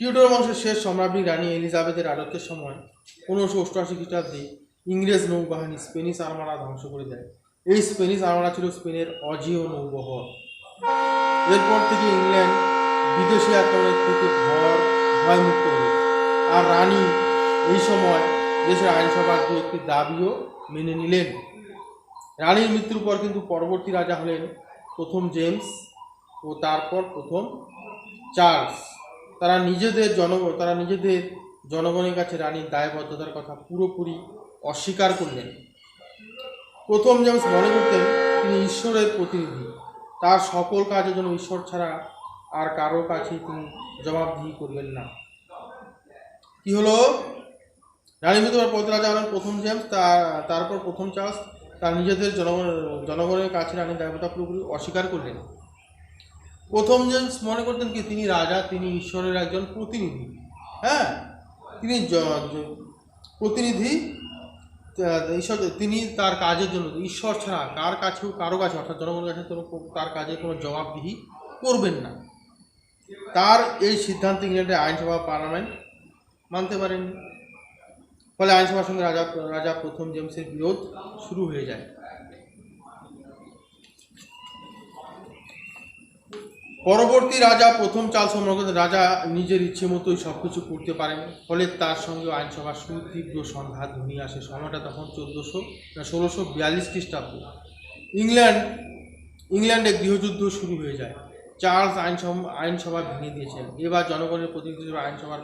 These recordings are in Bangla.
টিউডর বংশের শেষ সম্রাজ্ঞী রানী এলিজাবেথের রাজত্বের সময় 1588 খ্রিস্টাব্দে ইংরেজ নৌবাহিনী স্পেনিশ আর্মারা ধ্বংস করে দেয়। এই স্পেনিশ আর্মারা ছিল স্পেনের অজেয় নৌবহর। এরপর থেকে ইংল্যান্ড বিদেশি আক্রমণের থেকে ভয়মুক্ত হল। আর রানী এই সময় দেশের আইনসভার দু একটি দাবিও মেনে নিলেন। রানীর মৃত্যুর পর কিন্তু পরবর্তী রাজা হলেন প্রথম জেমস ও তারপর প্রথম চার্লস। তারা নিজেদের জনগণের কাছে রানীর দায়বদ্ধতার কথা পুরোপুরি অস্বীকার করলেন। প্রথম জেমস মনে করতেন তিনি ঈশ্বরের প্রতিনিধি, তার সকল কাজের জন্য ঈশ্বর ছাড়া আর কারো কাছে তিনি জবাবদিহি করবেন না। কি হলো? রানী মৃত্যুর পর রাজা হলেন প্রথম জেমস, তারপর প্রথম চার্লস। তার নিজেদের জনগণের কাছে রানীর দায়বদ্ধতা পুরোপুরি অস্বীকার করলেন। প্রথম জেমস মনে করতেন কি তিনি রাজা, তিনি ঈশ্বরের একজন প্রতিনিধি। হ্যাঁ, তিনি প্রতিনিধি ঈশ্বর, তিনি তার কাজের জন্য ঈশ্বর ছাড়া কারো কাছে অর্থাৎ জনগণের কাছে তার কাজে কোনো জবাবদিহি করবেন না। তার এই সিদ্ধান্ত ইংল্যান্ডের আইনসভা পার্লামেন্ট মানতে পারেননি। ফলে আইনসভার সঙ্গে রাজা প্রথম জেমসের বিরোধ শুরু হয়ে যায়। পরবর্তী রাজা প্রথম চার্লস মনে করতেন রাজা নিজের ইচ্ছে মতোই সব কিছু করতে পারেন। ফলে তার সঙ্গে আইনসভার সুতীব্র সংঘাত ঘনিয়ে আসে। সময়টা তখন 1642 খ্রিস্টাব্দ। ইংল্যান্ডে গৃহযুদ্ধ শুরু হয়ে যায়। চার্লস আইনসভা ভেঙে দিয়েছেন। এবার জনগণের প্রতিনিধি হিসেবে আইনসভার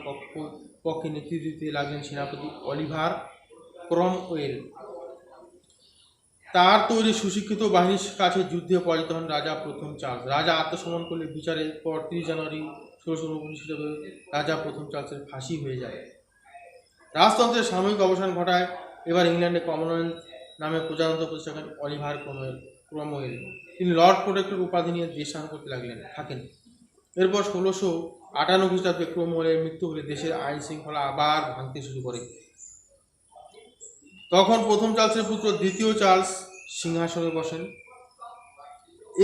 পক্ষে নেতৃত্ব দিতে লাগলেন সেনাপতি অলিভার ক্রমওয়েল। তার তৈরি সুশিক্ষিত বাহিনীর কাছে যুদ্ধে পরাজিত হন রাজা প্রথম চার্লস। রাজা আত্মসমর্পণ করলে বিচারের পর 30 জানুয়ারি 1619 খ্রিস্টাব্দে রাজা প্রথম চার্লসের ফাঁসি হয়ে যায়। রাজতন্ত্রের সাময়িক অবসান ঘটায় এবার ইংল্যান্ডে কমনওয়েলথ নামে প্রজাতন্ত্র প্রতিষ্ঠা করেন অলিভার ক্রমওয়েল। তিনি লর্ড প্রোটেক্টর উপাধি নিয়ে দেশ শাসন করতে থাকেন। এরপর 1658 খ্রিস্টাব্দে ক্রমওয়েলের মৃত্যু হলে দেশের আইন শৃঙ্খলা আবার ভাঙতে শুরু করে। তখন প্রথম চার্লসের পুত্র দ্বিতীয় চার্লস সিংহাসনে বসেন।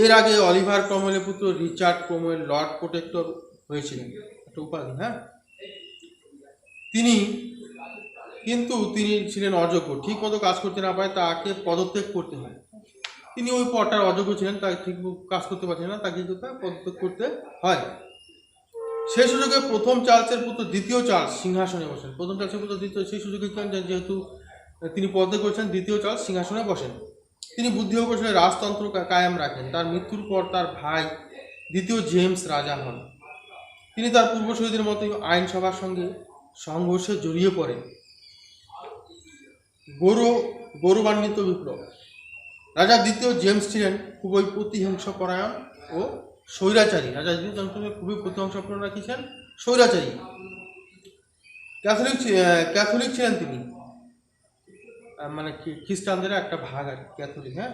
এর আগে অলিভার ক্রমওয়েলের পুত্র রিচার্ড ক্রমওয়েল লর্ড প্রোটেক্টর হয়েছিলেন, একটা উপাধি। হ্যাঁ, তিনি ছিলেন অযোগ্য, ঠিক মতো কাজ করতে না পারে তাকে পদত্যাগ করতে হয়। তিনি ওই পদটার অযোগ্য ছিলেন, তাই ঠিক কাজ করতে পারছিলেন না, তাকে পদত্যাগ করতে হয়। সেই সুযোগে প্রথম চার্লসের পুত্র দ্বিতীয় চার্লস সিংহাসনে বসেন। প্রথম চার্লসের পুত্র দ্বিতীয় সেই সুযোগে যেহেতু তিনি পদত্যাগ করেছেন, দ্বিতীয় চার্লস সিংহাসনে বসেন। তিনি বুদ্ধি ও কৌশলে রাজতন্ত্র কায়েম রাখেন। তার মৃত্যুর পর তার ভাই দ্বিতীয় জেমস রাজা হন। তিনি তার পূর্বসূরীদের মতোই আইনসভার সঙ্গে সংঘর্ষে জড়িয়ে পড়েন। গৌরবান্বিত বিপ্লব। রাজা দ্বিতীয় জেমস ছিলেন খুবই প্রতিহিংসাপরায়ণ ও স্বৈরাচারী। রাজা দ্বিতীয় জেমস খুবই প্রতিহিংসাপরায়ণ ছিলেন, স্বৈরাচারী। ক্যাথলিক ছিলেন তিনি, মানে খ্রিস্টানদের একটা ভাগ আর ক্যাথলিক। হ্যাঁ,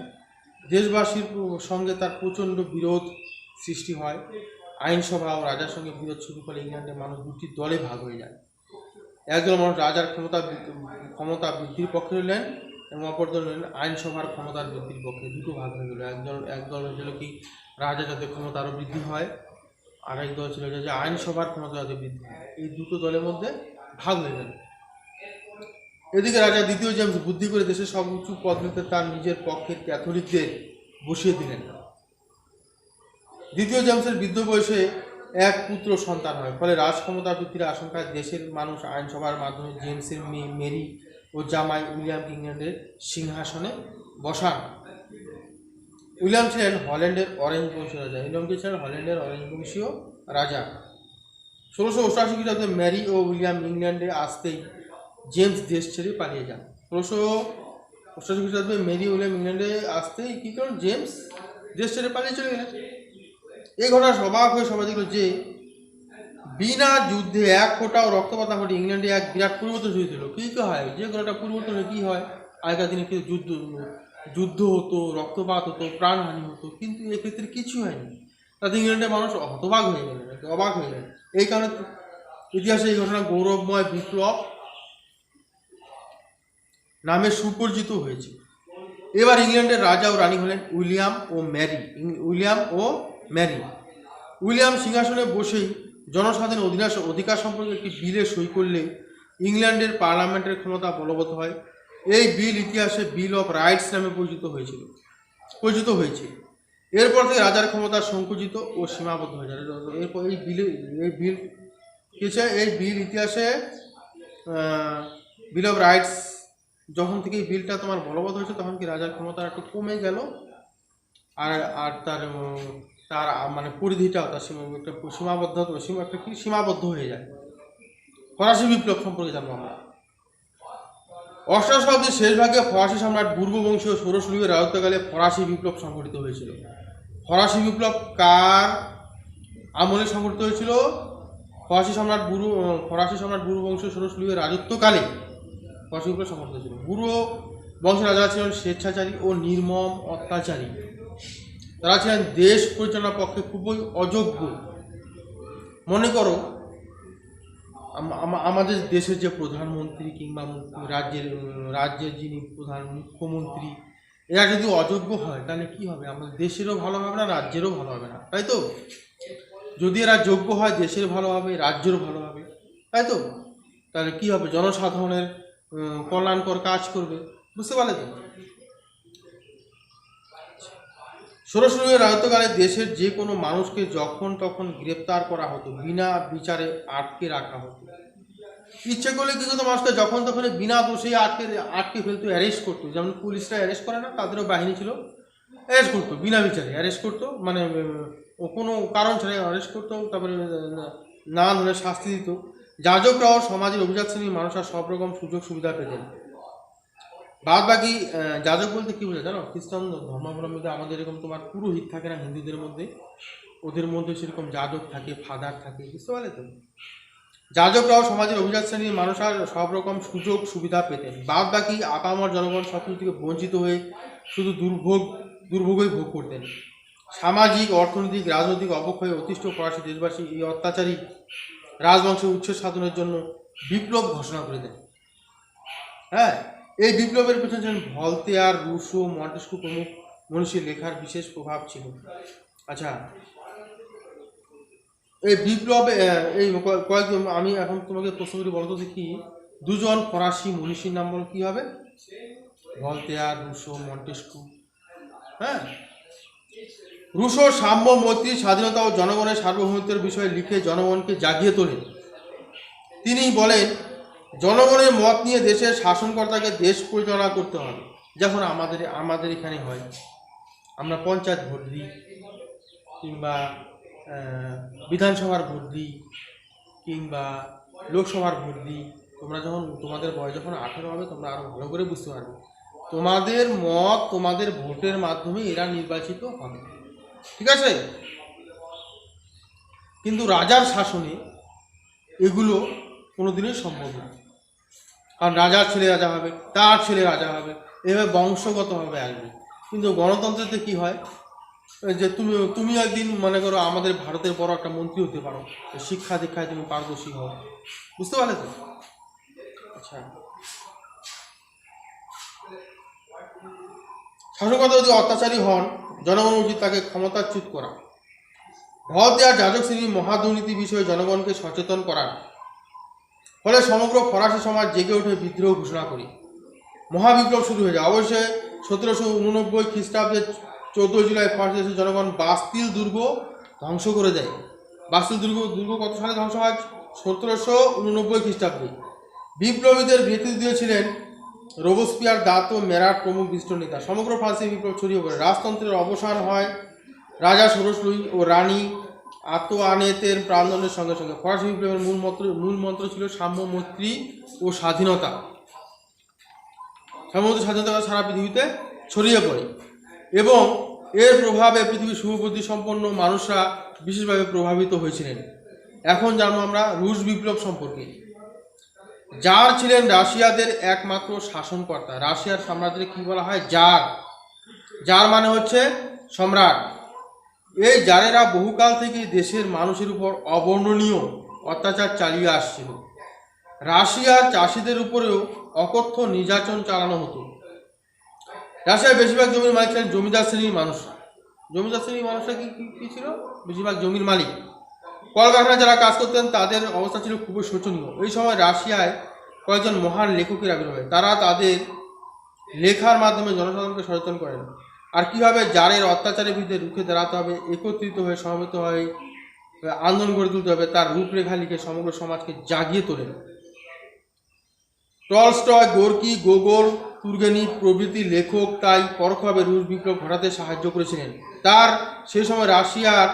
দেশবাসীর সঙ্গে তার প্রচণ্ড বিরোধ সৃষ্টি হয়। আইনসভা ও রাজার সঙ্গে বিরোধ শুরু করে ইংল্যান্ডের মানুষ দুটি দলে ভাগ হয়ে যায়। একদল মানুষ রাজার ক্ষমতা বৃদ্ধির পক্ষে রইলেন এবং অপর দল রইলেন আইনসভার ক্ষমতার বৃদ্ধির পক্ষে। দুটো ভাগ হয়ে গেল। একদল হয়েছিল কি রাজা যাতে ক্ষমতা আরও বৃদ্ধি হয়, আর এক দল ছিল যে আইনসভার ক্ষমতা যাতে বৃদ্ধি হয়। এই দুটো দলের মধ্যে ভাগ হয়ে গেল। এদিকে রাজা দ্বিতীয় জেমস বুদ্ধি করে দেশের সব উঁচু পদগুলিতে তার নিজের পক্ষের ক্যাথলিকদের বসিয়ে দিলেন। দ্বিতীয় জেমসের বৃদ্ধ বয়সে এক পুত্র সন্তান হয়। ফলে রাজক্ষমতা বৃদ্ধির আশঙ্কায় দেশের মানুষ আইনসভার মাধ্যমে জেমসের মেয়ে মেরি ও জামাই উইলিয়ামকে ইংল্যান্ডের সিংহাসনে বসান। উইলিয়াম ছিলেন হল্যান্ডের অরেঞ্জ বংশীয় রাজা। 1688 খ্রিস্টাব্দে ম্যারি ও উইলিয়াম ইংল্যান্ডে আসতেই জেমস দেশ ছেড়ে পালিয়ে যান। 1688 খ্রিস্টাব্দে ম্যারি উইলিয়াম ইংল্যান্ডে আসতেই কী করেন? জেমস দেশ ছেড়ে পালিয়ে চলে গেলেন। এই ঘটনা অবাক হয়ে সবাই দেখল যে বিনা যুদ্ধে এক ফোঁটাও রক্তপাত না ঘটে ইংল্যান্ডে এক বিরাট পরিবর্তন শুরু হলো। কী হয়? যে ঘটনাটা পরিবর্তন হলে কী হয়? আগেকার দিনে কিন্তু যুদ্ধ হতো, রক্তপাত হতো, প্রাণহানি হতো, কিন্তু এক্ষেত্রে কিছু হয়নি। তাতে ইংল্যান্ডের মানুষ হতবাক হয়ে গেলেন, অবাক হয়ে গেলেন। এই কারণে ইতিহাসে এই ঘটনা গৌরবময় বিপ্লব নামে সুপরিচিত হয়েছে। এবার ইংল্যান্ডের রাজা ও রানী হলেন উইলিয়াম ও ম্যারি। উইলিয়াম সিংহাসনে বসেই জনস্বাধীন অধিকার সম্পর্কে একটি বিলে সই করলে ইংল্যান্ডের পার্লামেন্টের ক্ষমতা বলবৎ হয়। এই বিল ইতিহাসে বিল অফ রাইটস নামে পরিচিত হয়েছে। এরপর থেকে রাজার ক্ষমতা সংকুচিত ও সীমাবদ্ধ হয়ে যায়। এরপর এই বিল কিছু এই বিল ইতিহাসে বিল অফ রাইটস যখন থেকে এই বিলটা তোমার বলবৎ হয়েছে তখন কি রাজার ক্ষমতা একটু কমে গেল, আর তার মানে পরিধিটাও তার একটা সীমাবদ্ধ হয়ে যায়। ফরাসি বিপ্লব সম্পর্কে জানবো আমরা। অষ্টাদশ শতাব্দীর শেষ ভাগে ফরাসি সম্রাট বুর্ববংশীয় ষোড়শ লুইয়ের রাজত্বকালে ফরাসি বিপ্লব সংঘটিত হয়েছিল। ফরাসি বিপ্লব কার আমলে সংঘটিত হয়েছিল? ফরাসি সম্রাট বুর্ববংশীয় ষোড়শ লুইয়ের রাজত্বকালে ফরাসি বিপ্লব সংঘটিত হয়েছিল। বুর্ব বংশের রাজারা ছিলেন স্বেচ্ছাচারী ও নির্মম অত্যাচারী। তারা ছিলেন দেশ পরিচালনার পক্ষে খুবই অযোগ্য। মনে করো আমাদের দেশের যে প্রধানমন্ত্রী কিংবা রাজ্যের যিনি প্রধান মুখ্যমন্ত্রী, এরা যদি অযোগ্য হয় তাহলে কি হবে? আমাদের দেশেরও ভালো হবে না, রাজ্যেরও ভালো হবে না, তাই তো? যদি এরা যোগ্য হয় দেশের ভালো হবে, রাজ্যেরও ভালো হবে, তাই তো? তাহলে কি হবে? জনসাধারণের কল্যাণকর কাজ করবে, বুঝতে পারলে তো? ষোড়শ লুইয়ের রাজত্বকালে দেশের যে কোনো মানুষকে যখন তখন গ্রেপ্তার করা হতো, বিনা বিচারে আটকে রাখা হতো। ইচ্ছে করলে কি করতো? মানুষকে যখন তখন বিনা দোষে আটকে ফেলতো, অ্যারেস্ট করতো। যেমন পুলিশরা অ্যারেস্ট করে না, তাদেরও বাহিনী ছিল, অ্যারেস্ট করতো বিনা বিচারে, অ্যারেস্ট করতো, মানে কোনো কারণ ছাড়াই অ্যারেস্ট করতো, তারপরে নানা ধরনের শাস্তি দিত। যাজকরাও সমাজের অভিজাত শ্রেণীর মানুষরা সব রকম সুযোগ সুবিধা পেতেন। বাদ বাকি যাজক বলতে কি বোঝায় জানো? খ্রিস্টান ধর্মাবলম্বীদের আমাদের এরকম তোমার পুরোহিত থাকে না হিন্দুদের মধ্যে, ওদের মধ্যে সেরকম যাজক থাকে, ফাদার থাকে, বুঝতে পারলে তো? যাজকরাও সমাজের অভিজাত শ্রেণীর মানুষরা সব রকম সুযোগ সুবিধা পেতেন। বাদ বাকি আপামর জনগণ সব কিছু থেকে বঞ্চিত হয়ে শুধু দুর্ভোগই ভোগ করতেন। সামাজিক, অর্থনৈতিক, রাজনৈতিক অবক্ষয়ে অতিষ্ঠ ফরাসি দেশবাসী এই অত্যাচারী রাজবংশের উচ্ছেদ সাধনের জন্য বিপ্লব ঘোষণা করে দেন। হ্যাঁ, এই বিপ্লবের পেছনে ছিলেন ভলতেয়ার, রুশো, মন্টেস্কু প্রমুখ মনীষীর লেখার বিশেষ প্রভাব ছিল। আচ্ছা, এই বিপ্লবে এই কয়েকজন, আমি এখন তোমাকে প্রশ্ন করি, বলতো দেখি দুজন ফরাসি মনীষীর নাম বলো, কি হবে? Voltaire, Rousseau, Montesquieu. হ্যাঁ, রুশো সাম্য, মৈত্রী, স্বাধীনতা ও জনগণের সার্বভৌমত্বের বিষয়ে লিখে জনগণকে জাগিয়ে তোলেন। তিনি বলেন জনগণের মত নিয়ে দেশের শাসনকর্তাকে দেশ পরিচালনা করতে হবে। যখন আমাদের এখানে হয়, আমরা পঞ্চায়েত ভোট দিই কিংবা বিধানসভার ভোট দিই কিংবা লোকসভার ভোট দিই, তোমরা যখন তোমাদের বয়স যখন 18 হবে তোমরা আরও ভালো করে বুঝতে পারবে, তোমাদের মত তোমাদের ভোটের মাধ্যমে এরা নির্বাচিত হবে, ঠিক আছে? কিন্তু রাজার শাসনে এগুলো কোনোদিনই সম্ভব না, কারণ রাজার ছেলে রাজা হবে, তার ছেলে রাজা হবে, এভাবে বংশগতভাবে আসবে। কিন্তু গণতন্ত্রেতে কি হয়, যে তুমি একদিন মনে করো আমাদের ভারতের বড় একটা মন্ত্রী হতে পারো, শিক্ষা দীক্ষায় তুমি পারদর্শী হও, বুঝতে পারলে তো? আচ্ছা, শাসনকর্তা যদি অত্যাচারী হন, জনগণ উচিত তাকে ক্ষমতাচ্যুত করা। ভলতেয়ার যাজক শ্রেণীর মহাদুর্নীতি বিষয়ে জনগণকে সচেতন করার ফলে সমগ্র ফরাসি সমাজ জেগে ওঠে, বিদ্রোহ ঘোষণা করে মহাবিপ্লব শুরু হয়ে যায়। অবশ্যই 1789 খ্রিস্টাব্দে 14 জুলাই ফরাসি দেশের জনগণ বাস্তিল দুর্গ ধ্বংস করে দেয়। বাস্তিল দুর্গ কত সালে ধ্বংস হয়? 1789 খ্রিস্টাব্দে। বিপ্লবীদের নেতৃত্ব দিয়েছিলেন রোবস্পিয়ার, দাতো, মেরাট প্রমুখ বিশিষ্ট নেতা। সমগ্র ফরাসি বিপ্লব ছড়িয়ে পড়ে, রাজতন্ত্রের অবসান হয় রাজা ষোড়শ লুই ও রানী আতোয়ানেতের প্রাণদণ্ডের সঙ্গে সঙ্গে। ফরাসি বিপ্লবের মূল মন্ত্র ছিল সাম্য, মৈত্রী ও স্বাধীনতা। স্বাধীনতা সারা পৃথিবীতে ছড়িয়ে পড়ে এবং এর প্রভাবে পৃথিবীর শুভবুদ্ধি সম্পন্ন মানুষরা বিশেষভাবে প্রভাবিত হয়েছিলেন। এখন জানবো আমরা রুশ বিপ্লব সম্পর্কে। জার ছিলেন রাশিয়াদের একমাত্র শাসনকর্তা। রাশিয়ার সাম্রাজ্যে কি বলা হয়? জার। জার মানে হচ্ছে সম্রাট। এই জারেরা বহুকাল থেকে দেশের মানুষের উপর অবর্ণনীয় অত্যাচার চালিয়ে আসছিল। রাশিয়ার চাষিদের উপরেও অকথ্য নির্যাতন চালানো হতো। রাশিয়ার বেশিরভাগ জমির মালিক ছিলেন জমিদার শ্রেণীর মানুষরা। জমিদার শ্রেণীর মানুষরা কি ছিল? বেশিরভাগ জমির মালিক। কলকারখানায় যারা কাজ করতেন তাদের অবস্থা ছিল খুবই শোচনীয়। এই সময় রাশিয়ায় কয়েকজন মহান লেখকের আবির্ভাব হয়। তারা তাদের লেখার মাধ্যমে জনসাধারণকে সচেতন করেন আর কীভাবে জারের অত্যাচারের বিরুদ্ধে রুখে দাঁড়াতে হবে, একত্রিত হয়ে সমবেত হয়ে আন্দোলন গড়ে তুলতে হবে, তার রূপরেখা লিখে সমগ্র সমাজকে জাগিয়ে তোলেন। টলস্টয়, গোর্কি, গোগোল, তুর্গেনিভ প্রভৃতি লেখক তাই পরোক্ষভাবে রুশ বিপ্লব ঘটাতে সাহায্য করেছিলেন। তার সেই সময় রাশিয়ার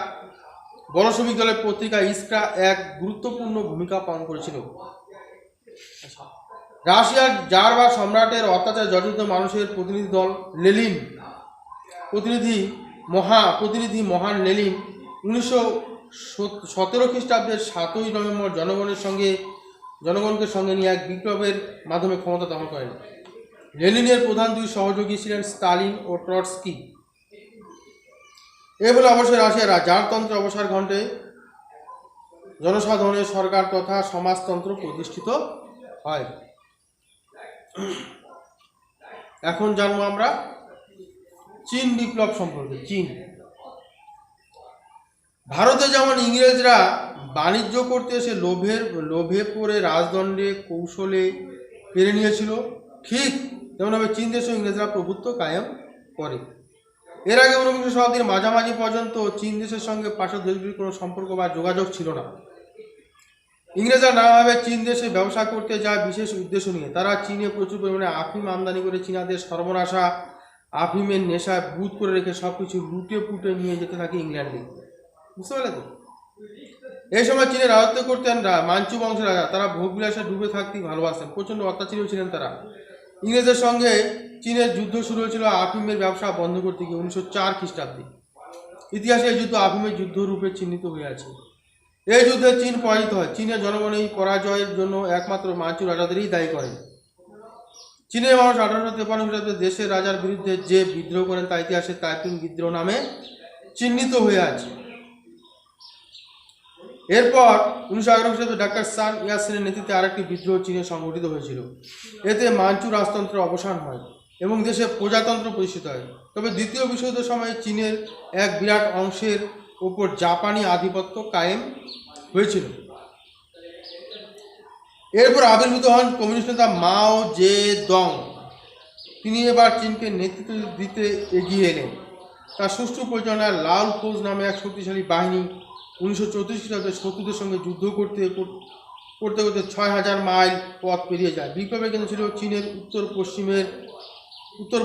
বলশভিক দলের পত্রিকা ইস্করা এক গুরুত্বপূর্ণ ভূমিকা পালন করেছিল। রাশিয়ার জার বা সম্রাটের অত্যাচার জর্জরিত মানুষের প্রতিনিধি দল লেনিন প্রতিনিধি মহান লেনিন 1917 খ্রিস্টাব্দের 7ই নভেম্বর জনগণকে সঙ্গে নিয়ে এক বিপ্লবের মাধ্যমে ক্ষমতা দখল করেন। লেনিনের প্রধান দুই সহযোগী ছিলেন স্টালিন ও ট্রটস্কি। এ বলে অবশ্যই রাশিয়ার জারতন্ত্রের অবসর ঘটে জনসাধারণের সরকার তথা সমাজতন্ত্র প্রতিষ্ঠিত হয়। এখন জানবো আমরা চীন বিপ্লব সম্পর্কে। চীন, ভারতে যেমন ইংরেজরা বাণিজ্য করতে এসে লোভে পড়ে রাজদণ্ডে কৌশলে কেড়ে নিয়েছিল, ঠিক তেমনভাবে চীন দেশেও ইংরেজরা প্রভুত্ব কায়েম করে। এর আগে 19বিংশ শতাব্দীর মাঝামাঝি পর্যন্ত চীন দেশের সঙ্গে পাশের দেশগুলির কোনো সম্পর্ক বা যোগাযোগ ছিল না। ইংরেজরা নানাভাবে চীন দেশে ব্যবসা করতে যায় বিশেষ উদ্দেশ্য নিয়ে। তারা চীনে প্রচুর পরিমাণে আফিম আমদানি করে চীনাদের সর্বনাশা আফিমের নেশায় বুধ করে রেখে সব কিছু লুটে পুটে নিয়ে যেতে থাকে ইংল্যান্ডে। বুঝতে পারলে তো? এই সময় চীনে রাজত্ব করতেন মাঞ্চু বংশের রাজা। তারা ভোগবিলাসে ডুবে থাকতেই ভালোবাসতেন, প্রচণ্ড অত্যাচারীও ছিলেন তারা। ইংরেজদের সঙ্গে চীনের যুদ্ধ শুরু হয়েছিল আফিমের ব্যবসা বন্ধ করতে গিয়ে 1904 খ্রিস্টাব্দে। ইতিহাসে এই যুদ্ধ আফিমের যুদ্ধ রূপে চিহ্নিত হয়ে আছে। এই যুদ্ধে চীন পরাজিত হয়। চীনের জনগণ এই পরাজয়ের জন্য একমাত্র মাঞ্চু রাজাদেরই দায়ী করেন। চীনের মানুষ 1853 খ্রিস্টাব্দে দেশের রাজার বিরুদ্ধে যে বিদ্রোহ করেন তা ইতিহাসে তাইপিং বিদ্রোহ নামে চিহ্নিত হয়ে আছে। এরপর 1911 খ্রিস্টাব্দে ডাক্তার সান ইয়াসেনের নেতৃত্বে আরেকটি বিদ্রোহ চীনে সংগঠিত হয়েছিল। এতে মাঞ্চু রাজতন্ত্রের অবসান হয় এবং দেশে প্রজাতন্ত্র প্রতিষ্ঠিত হয়। তবে দ্বিতীয় বিশ্বযুদ্ধের সময় চীনের এক বিরাট অংশের উপর জাপানি আধিপত্য কায়েম হয়েছিল। এরপর আবির্ভূত হন কমিউনিস্ট নেতা মাও জে দং। তিনি এবার চীনকে নেতৃত্ব দিতে এগিয়ে এলেন। তার সুষ্ঠু পরিচালনায় লাল ফৌজ নামে এক শক্তিশালী বাহিনী 1934 খ্রিস্টাব্দে শত্রুদের সঙ্গে যুদ্ধ করতে করতে 6000 মাইল পথ পেরিয়ে যায়। বিপ্লবের কেন্দ্র ছিল চীনের উত্তর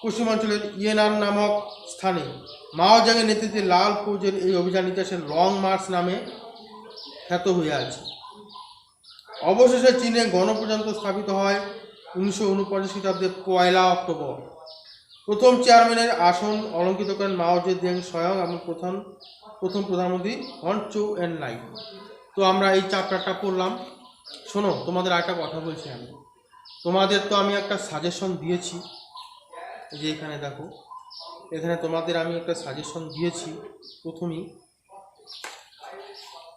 পশ্চিমাঞ্চলের ইয়েনান নামক স্থানে। মাও জেংয়ের নেতৃত্বে লাল ফৌজের এই অভিযান ইতিহাসের লং মার্চ নামে খ্যাত হয়ে আছে। অবশেষে চীনে গণপ্রজাতন্ত্র স্থাপিত হয় 1949 খ্রিস্টাব্দে 1 অক্টোবর। প্রথম চেয়ারম্যানের আসন অলঙ্কৃত করেন মাও জে দেং স্বয়ং এবং প্রথম প্রধানমন্ত্রী হন চৌ এন লাই। তো আমরা এই চ্যাপ্টারটা পড়লাম। শোনো, তোমাদের একটা কথা বলছি আমি। তোমাদের তো আমি একটা সাজেশন দিয়েছি, যে এখানে দেখো, এখানে তোমাদের আমি একটা সাজেশন দিয়েছি। প্রথমেই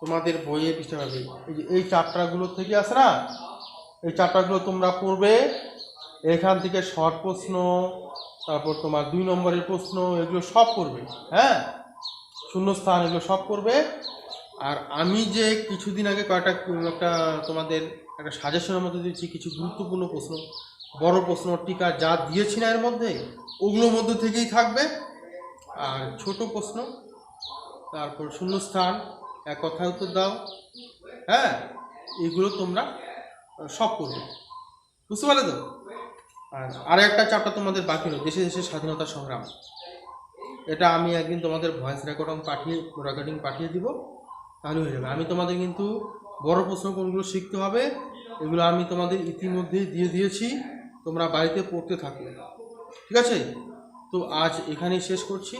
তোমাদের বইয়ে পৃষ্ঠা পাবে এই চ্যাপ্টারগুলো থেকে আসে না, এই চ্যাপ্টারগুলো তোমরা পড়বে। এখান থেকে শর্ট প্রশ্ন, তারপর তোমার 2 নম্বরের প্রশ্ন, এগুলো সব করবে। হ্যাঁ, শূন্যস্থান, এগুলো সব করবে। আর আমি যে কিছুদিন আগে একটা তোমাদের একটা সাজেশনের মধ্যে দিয়েছি, কিছু গুরুত্বপূর্ণ প্রশ্ন, বড় প্রশ্ন, টিকা যা দিয়েছি না এর মধ্যে, ওগুলোর মধ্যে থেকেই থাকবে। আর ছোট প্রশ্ন, তারপর শূন্যস্থান, এক কথায় উত্তর দাও, হ্যাঁ, এগুলো তোমরা সব করবে। বুঝতে পারলে তো? আর একটা চ্যাপ্টার তোমাদের বাকি হলো, দেশে দেশে স্বাধীনতা সংগ্রাম। এটা আমি একদিন তোমাদের ভয়েস রেকর্ডিং পাঠিয়ে দিব, তাহলে হয়ে যাবে। আমি তোমাদের কিন্তু বড় প্রশ্ন কোনগুলো শিখতে হবে, এগুলো আমি তোমাদের ইতিমধ্যেই দিয়ে দিয়েছি, তোমরা বাড়িতে পড়তে থাকো। ঠিক আছে? তো আজ এখানেই শেষ করছি।